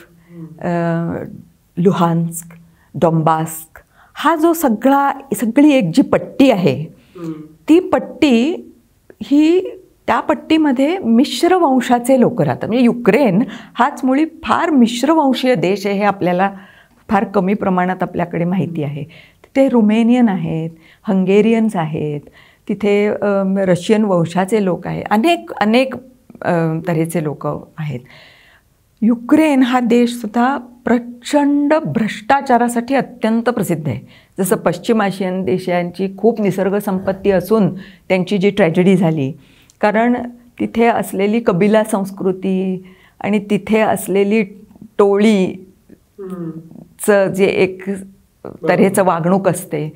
लुहान्स्क, डॉम्बास्क हा जो सगळी एक जी पट्टी आहे, ती पट्टी ही त्या पट्टीमध्ये मिश्र वंशाचे लोक राहतात. म्हणजे युक्रेन हाच मुळी फार मिश्रवंशीय देश आहे, हे आपल्याला फार कमी प्रमाणात आपल्याकडे माहिती आहे. तिथे रुमेनियन आहेत, हंगेरियन्स आहेत, तिथे रशियन वंशाचे लोक आहेत, अनेक तऱ्हेचे लोक आहेत. युक्रेन हा देशसुद्धा प्रचंड भ्रष्टाचारासाठी अत्यंत प्रसिद्ध आहे. जसं पश्चिम आशियन देशांची खूप निसर्ग संपत्ती असून त्यांची जी ट्रॅजेडी झाली, कारण तिथे असलेली कबिला संस्कृती आणि तिथे असलेली टोळीचं जे एक तऱ्हेचं वागणूक असते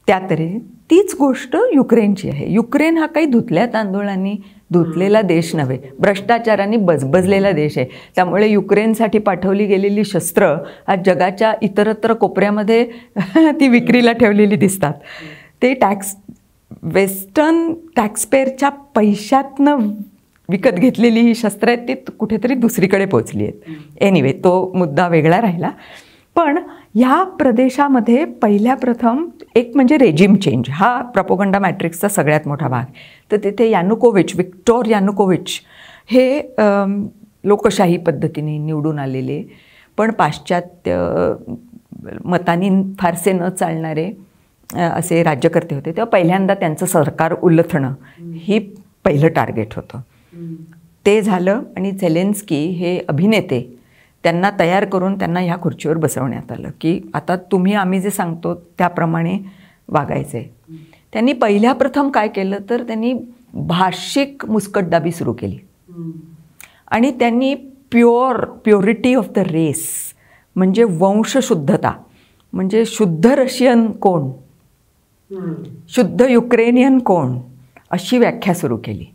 त्या तऱ्हे, तीच गोष्ट युक्रेनची आहे. युक्रेन हा काही धुतल्या तांदूळांनी धुतलेला देश नव्हे, भ्रष्टाचाराने बजबजलेला देश आहे. त्यामुळे युक्रेनसाठी पाठवली गेलेली शस्त्र आज जगाच्या इतरत्र कोपऱ्यामध्ये ती विक्रीला ठेवलेली दिसतात. ते वेस्टर्न टॅक्सपेअरच्या पैशातनं विकत घेतलेली ही शस्त्र आहेत, ती कुठेतरी दुसरीकडे पोचली आहेत. एनिवे, तो मुद्दा वेगळा राहिला. पण ह्या प्रदेशामध्ये प्रथम एक म्हणजे रेजिम चेंज हा प्रोपगंडा मॅट्रिक्सचा सगळ्यात मोठा भाग. तर तिथे विक्टोर यानुकोविच हे लोकशाही पद्धतीने निवडून आलेले, पण पाश्चात्य मतांनी फारसे न चालणारे असे राज्यकर्ते होते. तेव्हा पहिल्यांदा त्यांचं सरकार उलथणं ही पहिलं टार्गेट होतं. ते झालं आणि झेलेन्स्की हे अभिनेते, त्यांना तयार करून त्यांना ह्या खुर्चीवर बसवण्यात आलं की आता आम्ही जे सांगतो त्याप्रमाणे वागायचे. त्यांनी प्रथम काय केलं तर त्यांनी भाषिक मुस्कटदाबी सुरू केली आणि त्यांनी प्युरिटी ऑफ द रेस म्हणजे वंशशुद्धता, म्हणजे शुद्ध रशियन कोण, शुद्ध युक्रेनियन कोण अशी व्याख्या सुरू केली.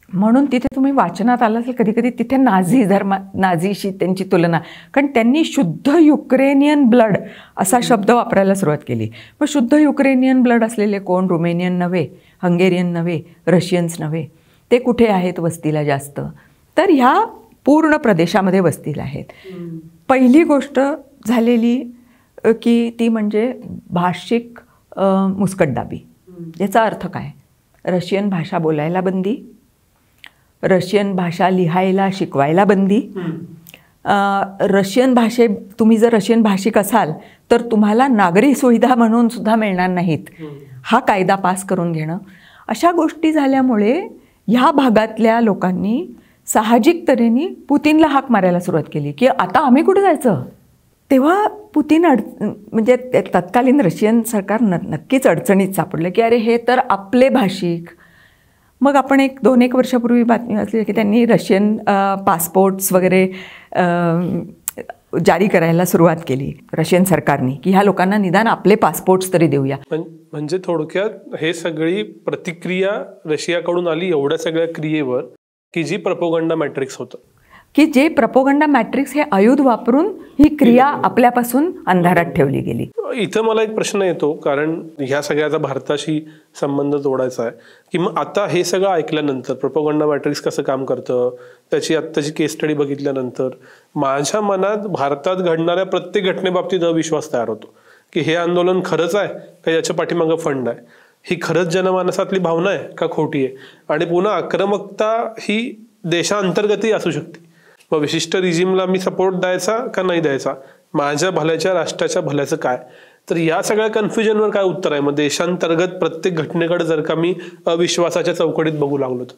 म्हणून तिथे तुम्ही वाचनात आलं असेल कधी कधी तिथे नाझीशी त्यांची तुलना, कारण त्यांनी शुद्ध युक्रेनियन ब्लड असा शब्द वापरायला सुरुवात केली. मग शुद्ध युक्रेनियन ब्लड असलेले कोण, रुमेनियन नव्हे, हंगेरियन नव्हे, रशियन्स नव्हे, ते कुठे आहेत वस्तीला जास्त, तर ह्या पूर्ण प्रदेशामध्ये वस्तीला आहेत. पहिली गोष्ट झालेली की ती म्हणजे भाषिक मुस्कटदाबी. याचा अर्थ काय, रशियन भाषा बोलायला बंदी, रशियन भाषा लिहायला शिकवायला बंदी, तुम्ही जर रशियन भाषिक असाल तर तुम्हाला नागरी सुविधा म्हणून सुद्धा मिळणार नाहीत, हा कायदा पास करून घेणं. अशा गोष्टी झाल्यामुळे ह्या भागातल्या लोकांनी साहजिक तऱ्हेने पुतीनला हाक मारायला सुरुवात केली की आता आम्ही कुठे जायचं. तेव्हा पुतीन म्हणजे तत्कालीन रशियन सरकार नक्कीच अडचणीत सापडलं की अरे हे तर आपले भाषिक. मग आपण 2-1 वर्षापूर्वी बातमी वाचली की त्यांनी रशियन पासपोर्ट्स वगैरे जारी करायला सुरुवात केली रशियन सरकारने की ह्या लोकांना निदान आपले पासपोर्ट्स तरी देऊया. म्हणजे थोडक्यात हे सगळी प्रतिक्रिया रशियाकडून आली एवढ्या सगळ्या क्रियेवर की जी प्रोपगंडा मॅट्रिक्स होतं, की जे प्रोपगंडा मॅट्रिक्स हे आयुध वापरून ही क्रिया आपल्यापासून अंधारात ठेवली गेली. इथं मला एक प्रश्न येतो, कारण ह्या सगळ्याचा भारताशी संबंध जोडायचा आहे की मग आता हे सगळं ऐकल्यानंतर प्रोपगंडा मॅट्रिक्स कसं काम करतं, त्याची आत्ताची केस स्टडी बघितल्यानंतर माझ्या मनात भारतात घडणाऱ्या प्रत्येक घटनेबाबतीत अविश्वास तयार होतो की हे आंदोलन खरंच आहे का याच्या पाठीमागं फंड आहे, ही खरंच जनमानसातली भावना आहे का खोटी आहे, आणि पुन्हा आक्रमकता ही देशांतर्गतही असू शकते. मग विशिष्ट रिजिमला मी सपोर्ट द्यायचा का नाही द्यायचा, माझ्या भल्याच्या राष्ट्राच्या भल्याचं काय. तर या सगळ्या कन्फ्युजनवर काय उत्तर आहे. मग देशांतर्गत प्रत्येक घटनेकडे जर का मी अविश्वासाच्या चौकटीत बघू लागलो तर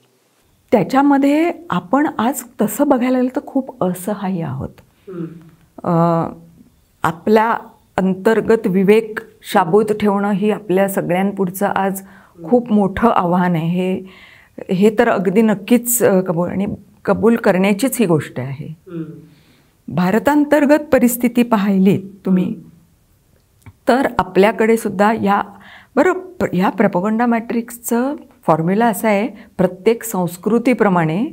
त्याच्यामध्ये आपण आज तसं बघायला गेलं तर खूप असहाय्य आहोत. आपला अंतर्गत विवेक शाबूत ठेवणं ही आपल्या सगळ्यांपुढचं आज खूप मोठं आव्हान आहे. हे तर अगदी नक्कीच कबूल करण्याचीच ही गोष्ट आहे. भारतांतर्गत परिस्थिती पाहिली तुम्ही तर आपल्याकडे सुद्धा ह्या प्रोपगंडा मॅट्रिक्सचं फॉर्म्युला असा आहे, प्रत्येक संस्कृतीप्रमाणे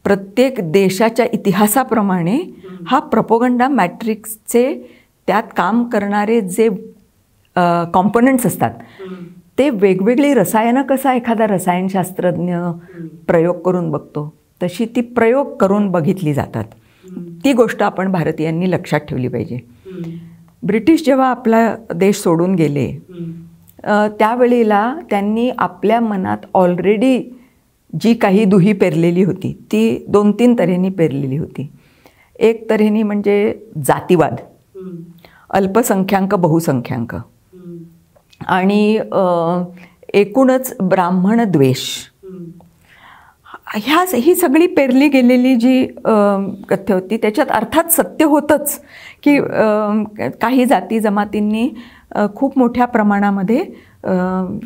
प्रत्येक देशाच्या इतिहासाप्रमाणे हा प्रोपगंडा मॅट्रिक्सचे त्यात काम करणारे जे कॉम्पोनंट्स असतात ते वेगवेगळी रसायनं कसा एखादा रसायनशास्त्रज्ञ प्रयोग करून बघतो तशी ती प्रयोग करून बघितली जातात. ती गोष्ट आपण भारतीयांनी लक्षात ठेवली पाहिजे. ब्रिटिश जेव्हा आपला देश सोडून गेले त्यावेळेला त्यांनी आपल्या मनात ऑलरेडी जी काही दुही पेरलेली होती ती 2-3 तऱ्हेनी पेरलेली होती. एक तऱ्हेनी म्हणजे जातीवाद, अल्पसंख्याक बहुसंख्याक आणि एकूणच ब्राह्मण द्वेष, ही सगळी पेरली गेलेली जी कथ्य होती त्याच्यात अर्थात सत्य होतंच की काही जाती जमातींनी खूप मोठ्या प्रमाणामध्ये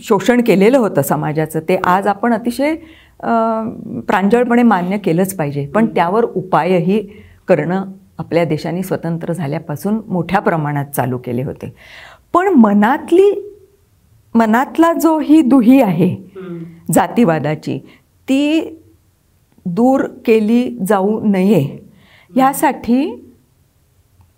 शोषण केलेलं होतं समाजाचं. ते आज आपण अतिशय प्रांजळपणे मान्य केलंच पाहिजे, पण त्यावर उपायही करणं आपल्या देशाने स्वतंत्र झाल्यापासून मोठ्या प्रमाणात चालू केले होते. पण मनातला जो ही दुही आहे जातीवादाची ती दूर केली जाऊ नये यासाठी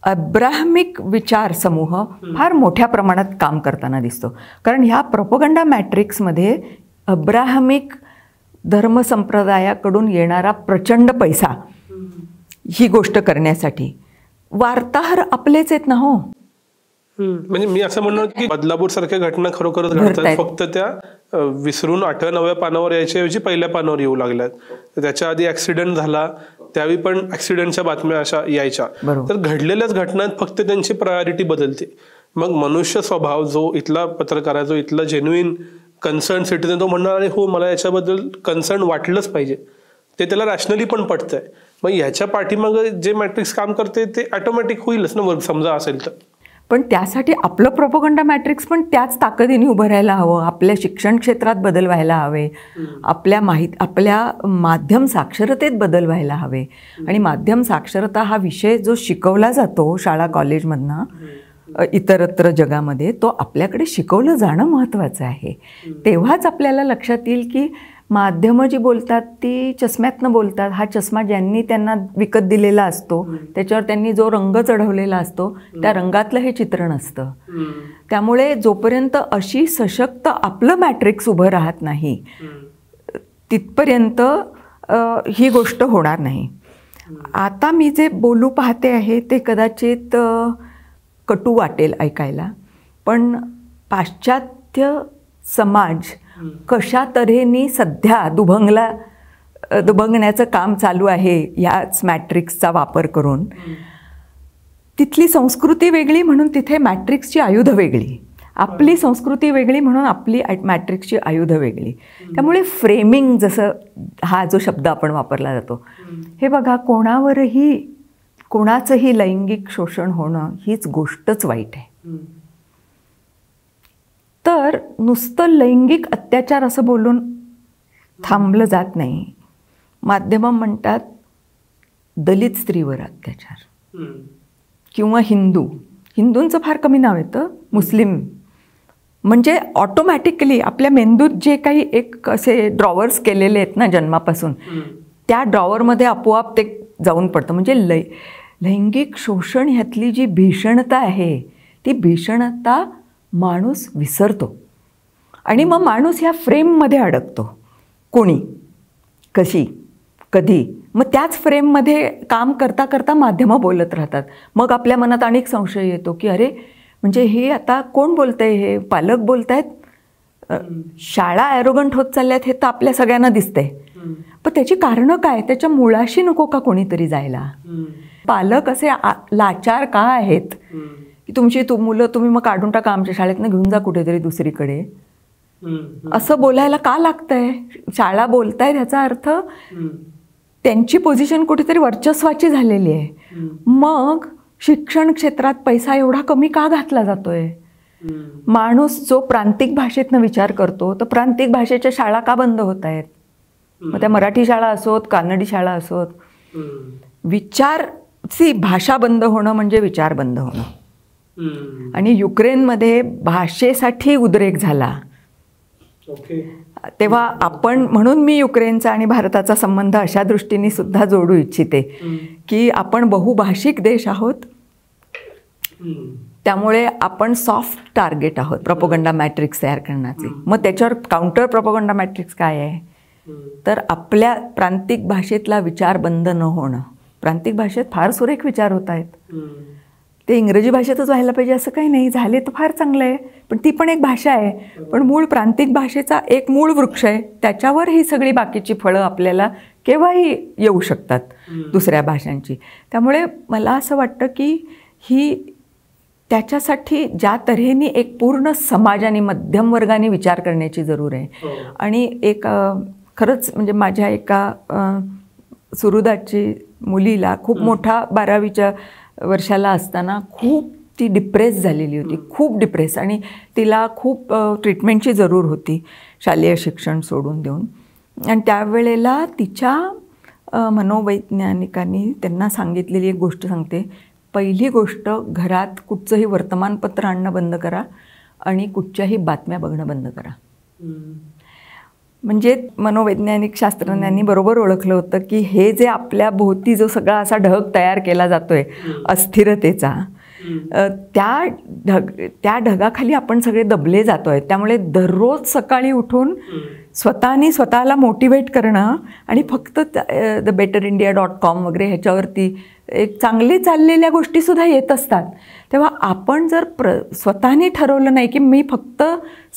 अब्राहमिक विचार समूह फार मोठ्या प्रमाणात काम करताना दिसतो. कारण ह्या प्रोपगंडा मॅट्रिक्समध्ये अब्राहमिक धर्मसंप्रदायाकडून येणारा प्रचंड पैसा ही गोष्ट करण्यासाठी वार्ताहर आपलेच आहेत ना. हो, म्हणजे मी असं म्हणणार की बदलापूर सारख्या घटना खरोखरच घडतात, फक्त त्या विसरून 8व्या-9व्या पानावर यायच्या ऐवजी पहिल्या पानावर येऊ लागल्यात. त्याच्या आधी ऍक्सिडेंट झाला त्यावेळी पण ऍक्सिडेंटच्या बातम्या अशा यायच्या. तर घडलेल्याच घटनांत फक्त त्यांची प्रायोरिटी बदलते. मग मनुष्य स्वभाव जो इथला पत्रकार आहे, जो इथला जेन्युइन कन्सर्न सिटीजन, तो म्हणणार अरे हो मला याच्याबद्दल कन्सर्न वाटलंच पाहिजे, ते त्याला रॅशनली पण पटतंय. मग ह्याच्या पाठीमागं जे मॅट्रिक्स काम करते ते ऑटोमॅटिक होईलच ना, वर्ग समजा असेल तर. पण त्यासाठी आपलं प्रोपगंडा मॅट्रिक्स पण त्याच ताकदीने उभं राहायला हवं. आपल्या शिक्षण क्षेत्रात बदल व्हायला हवे, आपल्या माध्यम साक्षरतेत बदल व्हायला हवे. आणि माध्यम साक्षरता हा विषय जो शिकवला जातो शाळा कॉलेजमधनं इतरत्र जगामध्ये, तो आपल्याकडे शिकवलं जाणं महत्त्वाचं आहे. तेव्हाच आपल्याला लक्षात येईल की माध्यमं जी बोलतात ती चष्म्यातनं बोलतात. हा चष्मा ज्यांनी त्यांना विकत दिलेला असतो त्याच्यावर त्यांनी जो रंग चढवलेला असतो त्या रंगातलं हे चित्रण असतं. त्यामुळे जोपर्यंत अशी सशक्त आपलं मॅट्रिक्स उभं राहत नाही तिथपर्यंत ही गोष्ट होणार नाही. आता मी जे बोलू पाहते आहे ते कदाचित कटू वाटेल ऐकायला, पण पाश्चात्य समाज कशा तऱ्हेने सध्या दुभंगला दुभंगण्याचं काम चालू आहे याच मॅट्रिक्सचा वापर करून. तिथली संस्कृती वेगळी म्हणून तिथे मॅट्रिक्सची आयुध वेगळी, आपली संस्कृती वेगळी म्हणून आपली मॅट्रिक्सची आयुध वेगळी. त्यामुळे फ्रेमिंग, जसं हा जो शब्द आपण वापरला जातो, हे बघा, कोणाचंही लैंगिक शोषण होणं हीच गोष्टच वाईट आहे. तर नुसतं लैंगिक अत्याचार असं बोलून थांबलं जात नाही. माध्यमं म्हणतात दलित स्त्रीवर अत्याचार किंवा हिंदूंचं फार कमी नाव येतं, मुस्लिम, म्हणजे ऑटोमॅटिकली आपल्या मेंदूत जे काही एक असे ड्रॉवर्स केलेले आहेत ना जन्मापासून, त्या ड्रॉवरमध्ये आपोआप ते जाऊन पडतं. म्हणजे लैंगिक शोषण ह्यातली जी भीषणता आहे ती भीषणता माणूस विसरतो आणि मग माणूस ह्या फ्रेममध्ये अडकतो. कोणी, कशी, कधी, मग त्याच फ्रेममध्ये काम करता करता माध्यमं बोलत राहतात. मग आपल्या मनात अनेक संशय येतो की अरे, म्हणजे हे आता कोण बोलतंय, हे पालक बोलतायत, शाळा ॲरोगंट होत चालल्यात हे तर आपल्या सगळ्यांना दिसतंय, पण त्याची कारणं काय, त्याच्या मुळाशी नको का कोणीतरी जायला? पालक असे लाचार का आहेत की तुमची मुलं तुम्ही मग काढून टाका आमच्या शाळेतनं, घेऊन जा कुठेतरी दुसरीकडे, असं बोलायला का लागतंय? शाळा बोलतायत ह्याचा अर्थ त्यांची पोझिशन कुठेतरी वर्चस्वाची झालेली आहे. मग शिक्षण क्षेत्रात पैसा एवढा कमी का घातला जातोय? माणूस जो प्रांतिक भाषेतनं विचार करतो तर प्रांतिक भाषेच्या शाळा का बंद होत आहेत? मग त्या मराठी शाळा असोत, कानडी शाळा असोत, भाषा बंद होणं म्हणजे विचार बंद होणं. आणि युक्रेनमध्ये भाषेसाठी उद्रेक झाला तेव्हा आपण, म्हणून मी युक्रेनचा आणि भारताचा संबंध अशा दृष्टीने सुद्धा जोडू इच्छिते की आपण बहुभाषिक देश आहोत, त्यामुळे आपण सॉफ्ट टार्गेट आहोत प्रोपगंडा मॅट्रिक्स तयार करण्याचे. मग त्याच्यावर काउंटर प्रोपगंडा मॅट्रिक्स काय आहे? तर आपल्या प्रांतिक भाषेतला विचार बंद न होणं. प्रांतिक भाषेत फार सुरेख विचार होत आहेत, ते इंग्रजी भाषेतच व्हायला पाहिजे असं काही नाही, झाले तर फार चांगलं आहे, पण ती पण एक भाषा आहे. पण मूळ प्रांतिक भाषेचा एक मूळ वृक्ष आहे, त्याच्यावर ही सगळी बाकीची फळं आपल्याला केव्हाही येऊ शकतात दुसऱ्या भाषांची. त्यामुळे मला असं वाटतं की त्याच्यासाठी ज्या तऱ्हेने एक पूर्ण समाजाने, मध्यम वर्गाने विचार करण्याची जरूर आहे. आणि एक खरंच म्हणजे माझ्या एका सुहृदाची मुलीला खूप मोठा 12वीच्या वर्षाला असताना खूप ती डिप्रेस झालेली होती, खूप डिप्रेस, आणि तिला खूप ट्रीटमेंटची जरूर होती शालेय शिक्षण सोडून देऊन. आणि त्यावेळेला तिच्या मनोवैज्ञानिकांनी त्यांना सांगितलेली एक गोष्ट सांगते. पहिली गोष्ट, घरात कुठचंही वर्तमानपत्र आणणं बंद करा आणि कुठच्याही बातम्या बघणं बंद करा. म्हणजे मनोवैज्ञानिक शास्त्रज्ञांनी बरोबर ओळखलं होतं की हे जे आपल्या भोवती जो सगळा असा ढग तयार केला जातोय अस्थिरतेचा, त्या ढगाखाली आपण सगळे दबले जातोय. त्यामुळे दररोज सकाळी उठून स्वतःला मोटिवेट करणं आणि फक्त thebetterindia.com वगैरे ह्याच्यावरती एक चांगले चाललेल्या गोष्टीसुद्धा येत असतात. तेव्हा आपण जर स्वतःने ठरवलं नाही की मी फक्त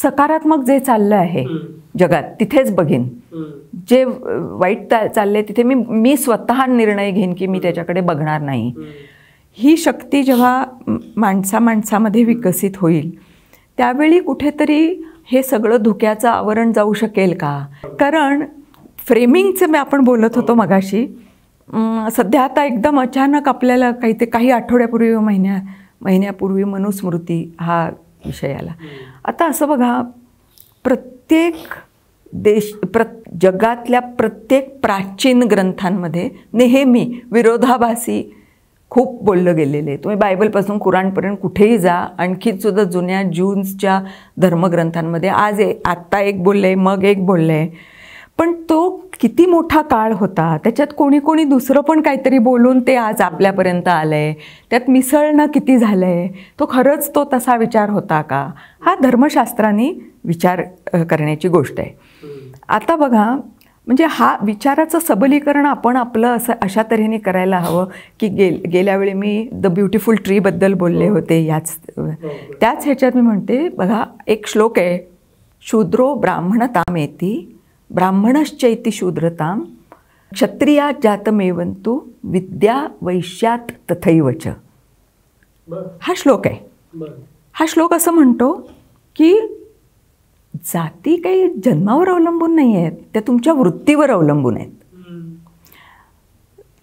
सकारात्मक जे चाललं आहे जगात तिथेच बघेन, जे वाईट चालले तिथे मी स्वतः निर्णय घेईन की मी त्याच्याकडे बघणार नाही, ही शक्ती जेव्हा माणसामध्ये विकसित होईल त्यावेळी कुठेतरी हे सगळं धुक्याचं आवरण जाऊ शकेल का? कारण फ्रेमिंगचं आपण बोलत होतो मगाशी, सध्या आता एकदम अचानक आपल्याला काही आठवड्यापूर्वी महिन्यापूर्वी मनुस्मृती हा विषय आला. आता असं बघा, जगातल्या प्रत्येक प्राचीन ग्रंथांमध्ये नेहमी विरोधाभासी खूप बोललं गेलेलं आहे. तुम्ही बायबलपासून कुराणपर्यंत कुठेही जा, आणखी सुद्धा जुन्या ज्यूंसच्या धर्मग्रंथांमध्ये आत्ता एक बोलले मग एक बोलले, पण तो किती मोठा काळ होता, त्याच्यात कोणी दुसरं पण काहीतरी बोलून ते आज आपल्यापर्यंत आलंय, त्यात मिसळणं किती झालंय, तो खरंच तो तसा विचार होता का? हा धर्मशास्त्राने विचार करण्याची गोष्ट आहे. आता बघा, म्हणजे हा विचाराचं सबलीकरण आपण आपलं अशा तऱ्हेने करायला हवं की गेल्या वेळी मी द ब्युटिफुल ट्रीबद्दल बोलले होते, त्याच ह्याच्यात मी म्हणते बघा, एक श्लोक आहे, शूद्रो ब्राह्मणतामेती ब्राह्मणश्चैति शूद्रताम क्षत्रिया जातमेवंतु विद्या वैश्यात तथैवच. हा श्लोक आहे. हा श्लोक असं म्हणतो की जाती काही जन्मावर अवलंबून नाही आहेत, त्या तुमच्या वृत्तीवर अवलंबून आहेत.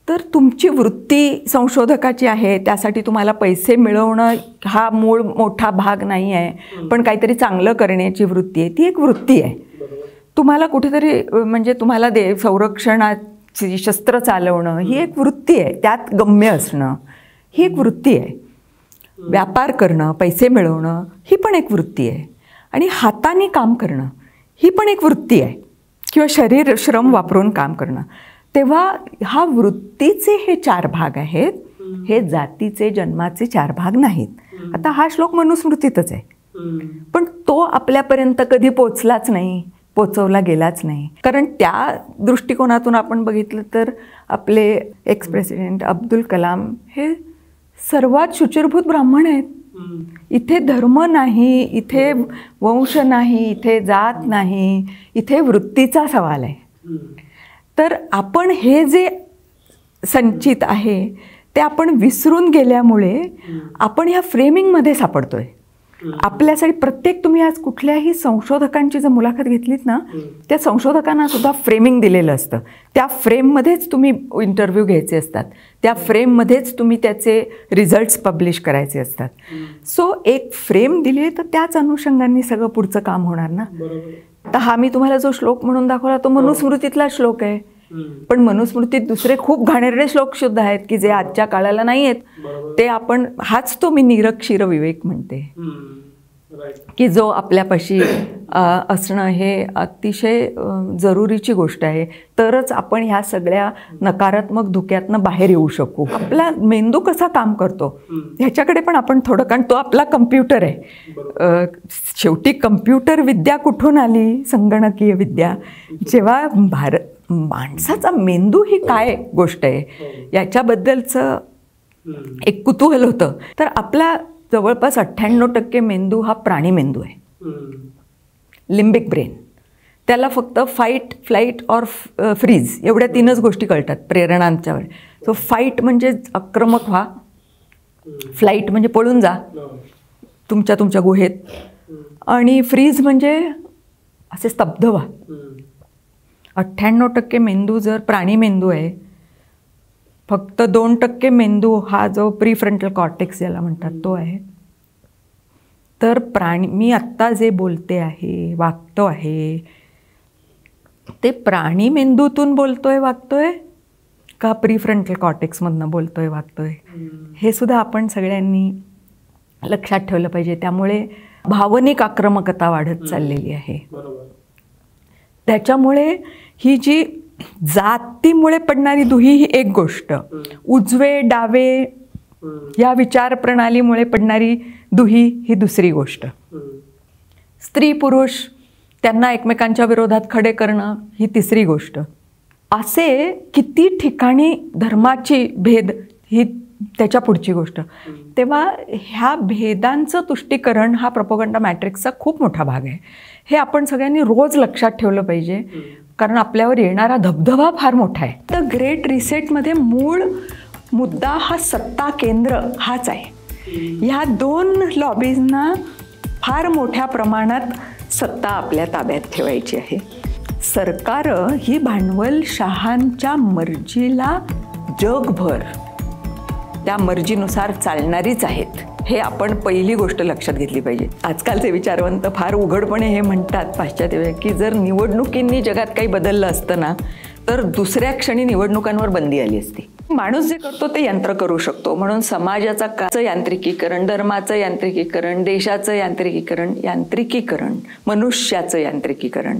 तर तुमची वृत्ती संशोधकाची आहे, त्यासाठी तुम्हाला पैसे मिळवणं हा मूळ मोठा भाग नाही आहे, पण काहीतरी चांगलं करण्याची वृत्ती आहे, ती एक वृत्ती आहे. तुम्हाला कुठेतरी म्हणजे तुम्हाला संरक्षणाची शस्त्र चालवणं ही एक वृत्ती आहे, त्यात गम्य असणं ही एक वृत्ती आहे. व्यापार करणं, पैसे मिळवणं ही पण एक वृत्ती आहे. आणि हाताने काम करणं ही पण एक वृत्ती आहे, किंवा शरीर श्रम वापरून काम करणं. तेव्हा हा वृत्तीचे हे 4 भाग आहेत, हे जातीचे जन्माचे 4 भाग नाहीत. आता हा श्लोक मनुस्मृतीतच आहे, पण तो आपल्यापर्यंत कधी पोचलाच नाही, पोचवला गेलाच नाही. कारण त्या दृष्टिकोनातून आपण बघितलं तर आपले एक्स प्रेसिडेंट अब्दुल कलाम हे सर्वात शुचिरभूत ब्राह्मण आहेत. इथे धर्म नाही, इथे वंश नाही, इथे जात नाही, इथे वृत्तीचा सवाल आहे. तर आपण हे जे संचित आहे ते आपण विसरून गेल्यामुळे आपण ह्या फ्रेमिंगमध्ये सापडतोय. आपल्यासाठी प्रत्येक तुम्ही आज कुठल्याही संशोधकांची जर मुलाखत घेतलीत ना, त्या संशोधकांना सुद्धा फ्रेमिंग दिलेलं असतं. त्या फ्रेममध्येच तुम्ही इंटरव्ह्यू घ्यायचे असतात, त्या फ्रेममध्येच तुम्ही त्याचे रिझल्ट्स पब्लिश करायचे असतात. सो एक फ्रेम दिली तर त्याच अनुषंगाने सगळं पुढचं काम होणार ना. तर हा मी तुम्हाला जो श्लोक म्हणून दाखवला तो मनुस्मृतीतला श्लोक आहे, पण मनुस्मृतीत दुसरे खूप घाणेरडे श्लोक सुद्धा आहेत की जे आजच्या काळाला नाही आहेत. ते आपण हाच तो मी निरक्षीर विवेक म्हणते की जो आपल्यापाशी असणं हे अतिशय जरुरीची गोष्ट आहे. तरच आपण ह्या सगळ्या नकारात्मक धुक्यातनं बाहेर येऊ शकू. आपला मेंदू कसा काम करतो ह्याच्याकडे पण आपण थोडं, कारण तो आपला कम्प्युटर आहे. शेवटी कम्प्युटर विद्या कुठून आली? संगणकीय विद्या. जेव्हा माणसाचा मेंदू ही काय गोष्ट आहे याच्याबद्दलचं एक कुतूहल होतं. तर आपला जवळपास 98% मेंदू हा प्राणी मेंदू आहे. लिम्बिक ब्रेन, त्याला फक्त फाईट, फ्लाईट और फ्रीज एवढ्या 3च गोष्टी कळतात प्रेरणांच्यावर. सो फाईट म्हणजे आक्रमक व्हा, फ्लाईट म्हणजे पळून जा तुमच्या गुहेत, आणि फ्रीज म्हणजे असे स्तब्ध व्हा. 98% मेंदू जर प्राणी मेंदू आहे, फक्त 2% मेंदू हा जो प्रीफ्रंटल कॉर्टेक्स ज्याला म्हणतात तो आहे. तर मी आत्ता जे बोलते आहे, वागतो आहे, ते प्राणी मेंदूतून बोलतोय वागतोय का प्रीफ्रंटल कॉर्टेक्समधनं बोलतोय वागतोय, हे सुद्धा आपण सगळ्यांनी लक्षात ठेवलं पाहिजे. त्यामुळे भावनिक आक्रमकता वाढत चाललेली आहे. त्याच्यामुळे ही जी जातीमुळे पडणारी दुही ही एक गोष्ट, उजवे डावे या विचार प्रणालीमुळे पडणारी दुही ही दुसरी गोष्ट, स्त्री पुरुष त्यांना एकमेकांच्या विरोधात खडे करणं ही तिसरी गोष्ट. असे किती ठिकाणी धर्माची भेद ही त्याच्या पुढची गोष्ट. तेव्हा ह्या भेदांचं तुष्टीकरण हा प्रोपगंडा मॅट्रिक्सचा खूप मोठा भाग आहे. हे आपण सगळ्यांनी रोज लक्षात ठेवलं पाहिजे, कारण आपल्यावर येणारा धबधबा फार मोठा आहे. तर ग्रेट रिसेटमध्ये मूळ मुद्दा हा सत्ता केंद्र हाच आहे. ह्या 2 लॉबीजना फार मोठ्या प्रमाणात सत्ता आपल्या ताब्यात ठेवायची आहे. सरकारं ही भांडवलशाहांच्या मर्जीला जगभर त्या मर्जीनुसार चालणारीच आहेत, हे आपण पहिली गोष्ट लक्षात घेतली पाहिजे. आजकालचे विचारवंत फार उघडपणे हे म्हणतात पाश्चात्य की जर निवडणुकींनी जगात काही बदललं असतं ना तर दुसऱ्या क्षणी निवडणुकांवर बंदी आली असती. माणूस जे करतो ते यंत्र करू शकतो, म्हणून समाजाचं यांत्रिकीकरण, धर्माचं यांत्रिकीकरण, देशाचं यांत्रिकीकरण, मनुष्याचं यांत्रिकीकरण